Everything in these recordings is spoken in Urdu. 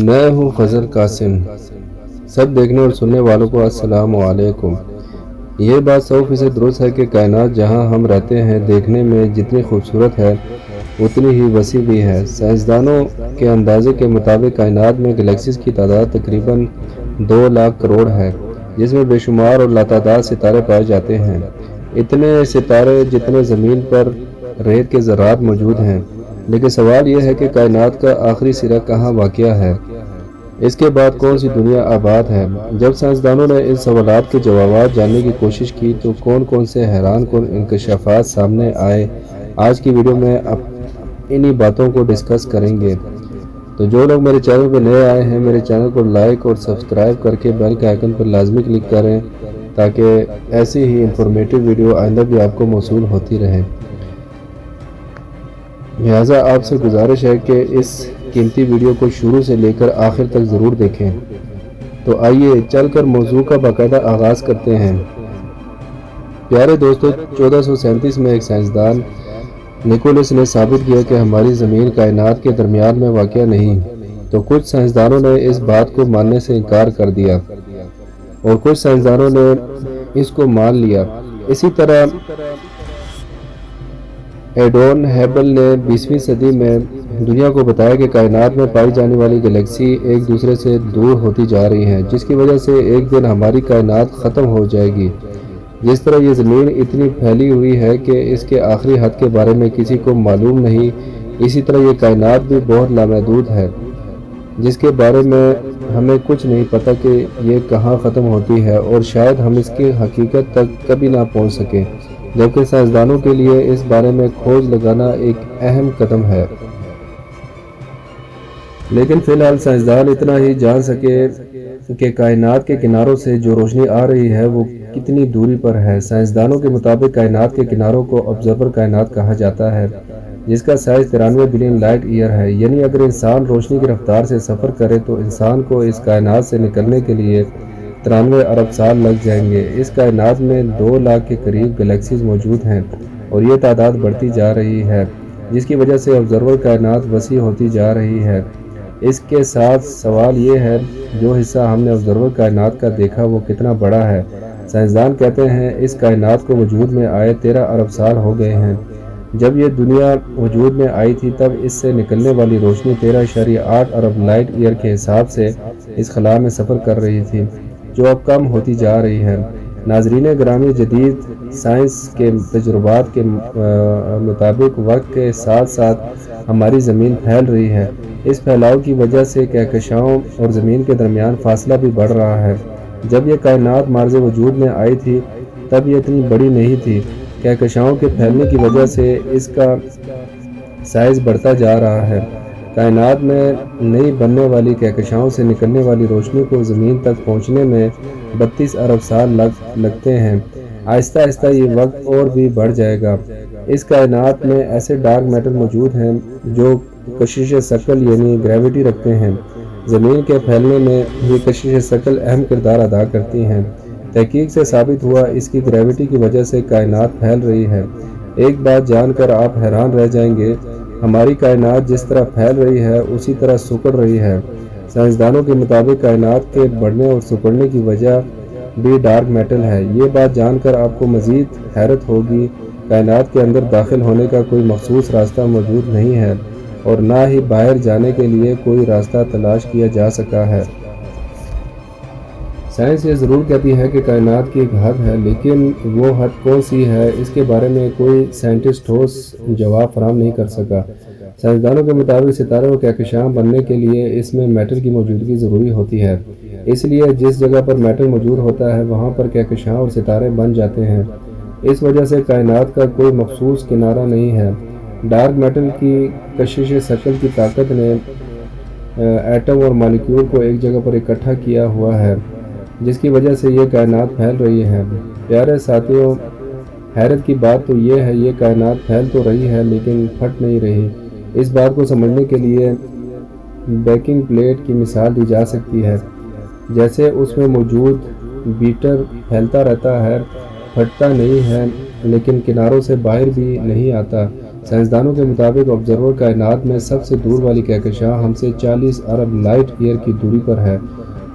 میں ہوں فضل قاسم۔ سب دیکھنے اور سننے والوں کو السلام علیکم۔ یہ بات 100% درست ہے کہ کائنات جہاں ہم رہتے ہیں دیکھنے میں جتنی خوبصورت ہے اتنی ہی وسیع بھی ہے۔ سائنسدانوں کے اندازے کے مطابق کائنات میں گلیکسیز کی تعداد تقریباً 2 لاکھ کروڑ ہے، جس میں بے شمار اور لاتعداد ستارے پائے جاتے ہیں، اتنے ستارے جتنے زمین پر ریت کے ذرات موجود ہیں۔ لیکن سوال یہ ہے کہ کائنات کا آخری سرا کہاں واقع ہے؟ اس کے بعد کون سی دنیا آباد ہے؟ جب سائنسدانوں نے ان سوالات کے جوابات جاننے کی کوشش کی تو کون سے حیران کن انکشافات سامنے آئے۔ آج کی ویڈیو میں انہی باتوں کو ڈسکس کریں گے۔ تو جو لوگ میرے چینل پہ نئے آئے ہیں میرے چینل کو لائک اور سبسکرائب کر کے بیل کے آئیکن پر لازمی کلک کریں تاکہ ایسی ہی انفارمیٹیو ویڈیو آئندہ بھی آپ کو موصول ہوتی رہے۔ لہٰذا آپ سے گزارش ہے کہ اس قیمتی ویڈیو کو شروع سے لے کر آخر تک ضرور دیکھیں۔ تو آئیے چل کر موضوع کا باقاعدہ آغاز کرتے ہیں۔ پیارے دوستو، 1437 میں ایک سائنسدان نیکولس نے ثابت کیا کہ ہماری زمین کائنات کے درمیان میں واقع نہیں، تو کچھ سائنسدانوں نے اس بات کو ماننے سے انکار کر دیا اور کچھ سائنسدانوں نے اس کو مان لیا۔ اسی طرح ایڈون ہیبل نے 20ویں صدی میں دنیا کو بتایا کہ کائنات میں پائی جانے والی گلیکسی ایک دوسرے سے دور ہوتی جا رہی ہیں، جس کی وجہ سے ایک دن ہماری کائنات ختم ہو جائے گی۔ جس طرح یہ زمین اتنی پھیلی ہوئی ہے کہ اس کے آخری حد کے بارے میں کسی کو معلوم نہیں، اسی طرح یہ کائنات بھی بہت لامحدود ہے جس کے بارے میں ہمیں کچھ نہیں پتہ کہ یہ کہاں ختم ہوتی ہے، اور شاید ہم اس کی حقیقت تک کبھی نہ پہنچ سکیں، جبکہ سائنسدانوں کے لیے اس بارے میں کھوج لگانا ایک اہم قدم ہے۔ لیکن فی الحال سائنسدان اتنا ہی جان سکے کہ کائنات کے کناروں سے جو روشنی آ رہی ہے وہ کتنی دوری پر ہے۔ سائنسدانوں کے مطابق کائنات کے کناروں کو آبزرور کائنات کہا جاتا ہے، جس کا سائز 93 بلین لائٹ ایئر ہے۔ یعنی اگر انسان روشنی کی رفتار سے سفر کرے تو انسان کو اس کائنات سے نکلنے کے لیے 93 ارب سال لگ جائیں گے۔ اس کائنات میں 2 لاکھ کے قریب گلیکسیز موجود ہیں اور یہ تعداد بڑھتی جا رہی ہے، جس کی وجہ سے آبزرور کائنات وسیع ہوتی جا رہی ہے۔ اس کے ساتھ سوال یہ ہے جو حصہ ہم نے آبزرور کائنات کا دیکھا وہ کتنا بڑا ہے۔ سائنسدان کہتے ہیں اس کائنات کو وجود میں آئے 13 ارب سال ہو گئے ہیں۔ جب یہ دنیا وجود میں آئی تھی تب اس سے نکلنے والی روشنی 13.8 ارب لائٹ ایئر کے حساب سے اس خلا میں سفر کر رہی تھی، جو اب کم ہوتی جا رہی ہے۔ ناظرین گرامی، جدید سائنس کے تجربات کے مطابق وقت کے ساتھ ساتھ ہماری زمین پھیل رہی ہے۔ اس پھیلاؤ کی وجہ سے کہکشاؤں اور زمین کے درمیان فاصلہ بھی بڑھ رہا ہے۔ جب یہ کائنات معرض وجود میں آئی تھی تب یہ اتنی بڑی نہیں تھی۔ کہکشاؤں کے پھیلنے کی وجہ سے اس کا سائز بڑھتا جا رہا ہے۔ کائنات میں نئی بننے والی کہکشاؤں سے نکلنے والی روشنی کو زمین تک پہنچنے میں 32 ارب سال لگتے ہیں۔ آہستہ آہستہ یہ وقت اور بھی بڑھ جائے گا۔ اس کائنات میں ایسے ڈارک میٹر موجود ہیں جو کشش ثقل یعنی گریوٹی رکھتے ہیں۔ زمین کے پھیلنے میں یہ کشش ثقل اہم کردار ادا کرتی ہیں۔ تحقیق سے ثابت ہوا اس کی گریوٹی کی وجہ سے کائنات پھیل رہی ہے۔ ایک بات جان کر آپ حیران رہ جائیں گے، ہماری کائنات جس طرح پھیل رہی ہے اسی طرح سکڑ رہی ہے۔ سائنسدانوں کے مطابق کائنات کے بڑھنے اور سکڑنے کی وجہ بھی ڈارک میٹر ہے۔ یہ بات جان کر آپ کو مزید حیرت ہوگی، کائنات کے اندر داخل ہونے کا کوئی مخصوص راستہ موجود نہیں ہے اور نہ ہی باہر جانے کے لیے کوئی راستہ تلاش کیا جا سکا ہے۔ سائنس یہ ضرور کہتی ہے کہ کائنات کی ایک حد ہے، لیکن وہ حد کون سی ہے اس کے بارے میں کوئی سائنٹسٹ ٹھوس جواب فراہم نہیں کر سکا۔ سائنسدانوں کے مطابق ستارے اور کہکشاں بننے کے لیے اس میں میٹر کی موجودگی ضروری ہوتی ہے۔ اس لیے جس جگہ پر میٹر موجود ہوتا ہے وہاں پر کہکشاں اور ستارے بن جاتے ہیں۔ اس وجہ سے کائنات کا کوئی مخصوص کنارہ نہیں ہے۔ ڈارک میٹر کی کشش ثقل کی طاقت نے ایٹم اور مالیکیول کو ایک جگہ پر اکٹھا کیا ہوا ہے، جس کی وجہ سے یہ کائنات پھیل رہی ہے۔ پیارے ساتھیوں، حیرت کی بات تو یہ ہے یہ کائنات پھیل تو رہی ہے لیکن پھٹ نہیں رہی۔ اس بات کو سمجھنے کے لیے بیکنگ پلیٹ کی مثال دی جا سکتی ہے۔ جیسے اس میں موجود بیٹر پھیلتا رہتا ہے، پھٹتا نہیں ہے لیکن کناروں سے باہر بھی نہیں آتا۔ سائنسدانوں کے مطابق آبزرور کائنات میں سب سے دور والی کہکشاں ہم سے 40 ارب لائٹ ایئر کی دوری پر ہے۔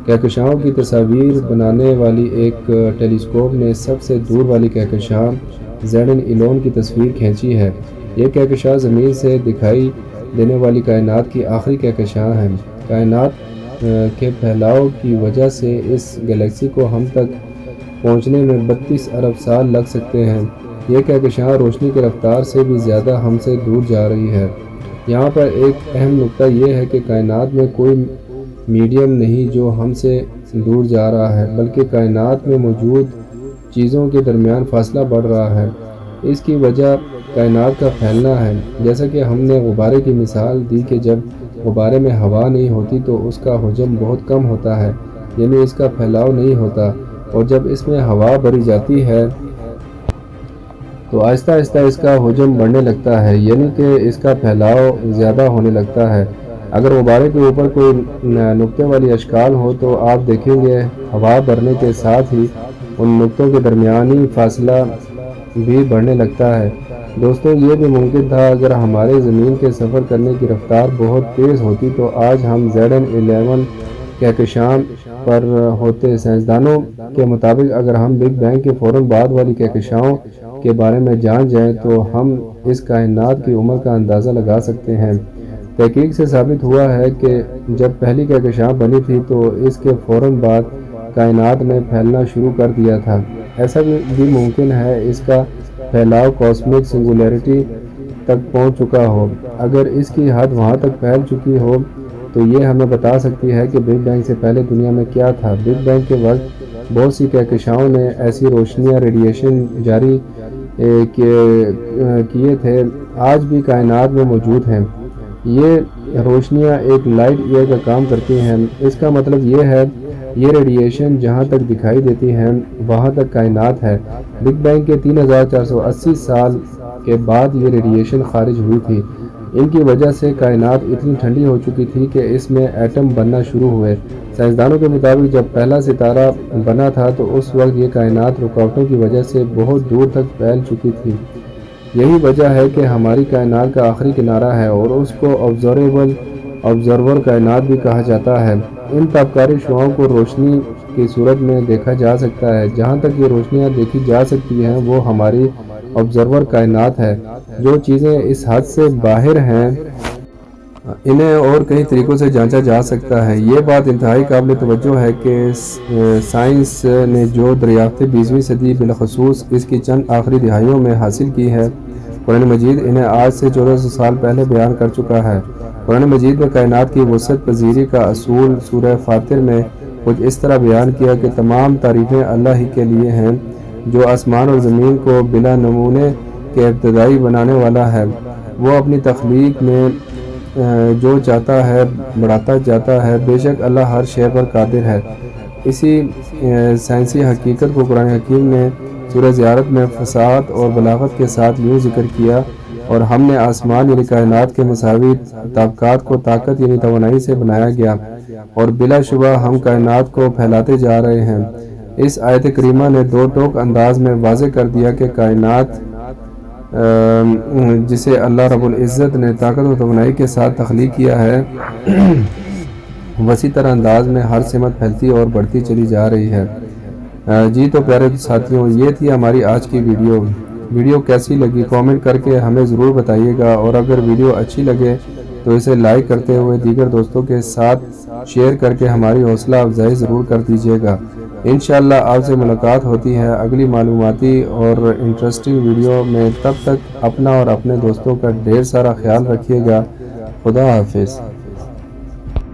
کہکشاؤں کی تصاویر بنانے والی ایک ٹیلیسکوپ نے سب سے دور والی کہکشاں زیڈن ایلون کی تصویر کھینچی ہے۔ یہ کہکشاں زمین سے دکھائی دینے والی کائنات کی آخری کہکشاں ہے۔ کائنات کے پھیلاؤ کی وجہ سے اس گلیکسی کو ہم تک پہنچنے میں 32 ارب سال لگ سکتے ہیں۔ یہ کہکشاں روشنی کی رفتار سے بھی زیادہ ہم سے دور جا رہی ہے۔ یہاں پر ایک اہم نکتہ یہ ہے کہ کائنات میں کوئی میڈیم نہیں جو ہم سے دور جا رہا ہے، بلکہ کائنات میں موجود چیزوں کے درمیان فاصلہ بڑھ رہا ہے۔ اس کی وجہ کائنات کا پھیلنا ہے۔ جیسا کہ ہم نے غبارے کی مثال دی کہ جب غبارے میں ہوا نہیں ہوتی تو اس کا حجم بہت کم ہوتا ہے، یعنی اس کا پھیلاؤ نہیں ہوتا، اور جب اس میں ہوا بھری جاتی ہے تو آہستہ آہستہ اس کا حجم بڑھنے لگتا ہے، یعنی کہ اس کا پھیلاؤ زیادہ ہونے لگتا ہے۔ اگر غبارے کے اوپر کوئی نقطے والی اشکال ہو تو آپ دیکھیں گے ہوا بھرنے کے ساتھ ہی ان نقطوں کے درمیانی فاصلہ بھی بڑھنے لگتا ہے۔ دوستوں، یہ بھی ممکن تھا اگر ہمارے زمین کے سفر کرنے کی رفتار بہت تیز ہوتی تو آج ہم زیڈن 11 کہکشاں پر ہوتے۔ سائنسدانوں کے مطابق اگر ہم بگ بینگ کے فوراً بعد والی کہکشاؤں کے بارے میں جان جائیں تو ہم اس کائنات کی عمر کا اندازہ لگا سکتے ہیں۔ تحقیق سے ثابت ہوا ہے کہ جب پہلی کہکشاں بنی تھی تو اس کے فوراً بعد کائنات نے پھیلنا شروع کر دیا تھا۔ ایسا بھی ممکن ہے اس کا پھیلاؤ کاسمک سنگولیرٹی تک پہنچ چکا ہو۔ اگر اس کی حد وہاں تک پھیل چکی ہو تو یہ ہمیں بتا سکتی ہے کہ بگ بینگ سے پہلے دنیا میں کیا تھا۔ بگ بینگ کے وقت بہت سی کہکشاؤں نے ایسی روشنیاں ریڈیشن جاری کیے تھے آج بھی کائنات میں موجود ہیں۔ یہ روشنیاں ایک لائٹ ایئر کا کام کرتی ہیں۔ اس کا مطلب یہ ہے یہ ریڈیشن جہاں تک دکھائی دیتی ہیں وہاں تک کائنات ہے۔ بگ بینگ کے 3480 سال کے بعد یہ ریڈیشن خارج ہوئی تھی۔ ان کی وجہ سے کائنات اتنی ٹھنڈی ہو چکی تھی کہ اس میں ایٹم بننا شروع ہوئے۔ سائنسدانوں کے مطابق جب پہلا ستارہ بنا تھا تو اس وقت یہ کائنات رکاوٹوں کی وجہ سے بہت دور تک پھیل چکی تھی۔ یہی وجہ ہے کہ ہماری کائنات کا آخری کنارہ ہے اور اس کو آبزرور کائنات بھی کہا جاتا ہے۔ ان تابکاری شعاؤں کو روشنی کی صورت میں دیکھا جا سکتا ہے۔ جہاں تک یہ روشنیاں دیکھی جا سکتی ہیں وہ ہماری آبزرور کائنات ہے۔ جو چیزیں اس حد سے باہر ہیں انہیں اور کئی طریقوں سے جانچا جا سکتا ہے۔ یہ بات انتہائی قابل توجہ ہے کہ سائنس نے جو دریافتیں 20ویں صدی بالخصوص اس کی چند آخری دہائیوں میں حاصل کی ہے، قرآن مجید انہیں آج سے 1400 سال پہلے بیان کر چکا ہے۔ قرآن مجید میں کائنات کی وسعت پذیری کا اصول سورہ فاطر میں کچھ اس طرح بیان کیا کہ تمام تعریفیں اللہ ہی کے لیے ہیں جو آسمان اور زمین کو بلا نمونے کے ابتدائی بنانے والا ہے۔ وہ اپنی تخلیق میں جو چاہتا ہے بڑھاتا جاتا ہے۔ بے شک اللہ ہر شے پر قادر ہے۔ اسی سائنسی حقیقت کو قرآن حکیم نے سورہ زیارت میں فصاحت اور بلاغت کے ساتھ یوں ذکر کیا، اور ہم نے آسمان یعنی کائنات کے مساوی طبقات کو طاقت یعنی توانائی سے بنایا گیا، اور بلا شبہ ہم کائنات کو پھیلاتے جا رہے ہیں۔ اس آیت کریمہ نے دو ٹوک انداز میں واضح کر دیا کہ کائنات جسے اللہ رب العزت نے طاقت و توانائی کے ساتھ تخلیق کیا ہے وسیع تر انداز میں ہر سمت پھیلتی اور بڑھتی چلی جا رہی ہے۔ جی تو پیارے ساتھیوں، یہ تھی ہماری آج کی ویڈیو کیسی لگی کامنٹ کر کے ہمیں ضرور بتائیے گا، اور اگر ویڈیو اچھی لگے تو اسے لائک کرتے ہوئے دیگر دوستوں کے ساتھ شیئر کر کے ہماری حوصلہ افزائی ضرور کر دیجیے گا۔ انشاءاللہ آپ سے ملاقات ہوتی ہے اگلی معلوماتی اور انٹرسٹنگ ویڈیو میں۔ تب تک اپنا اور اپنے دوستوں کا ڈھیر سارا خیال رکھیے گا۔ خدا حافظ۔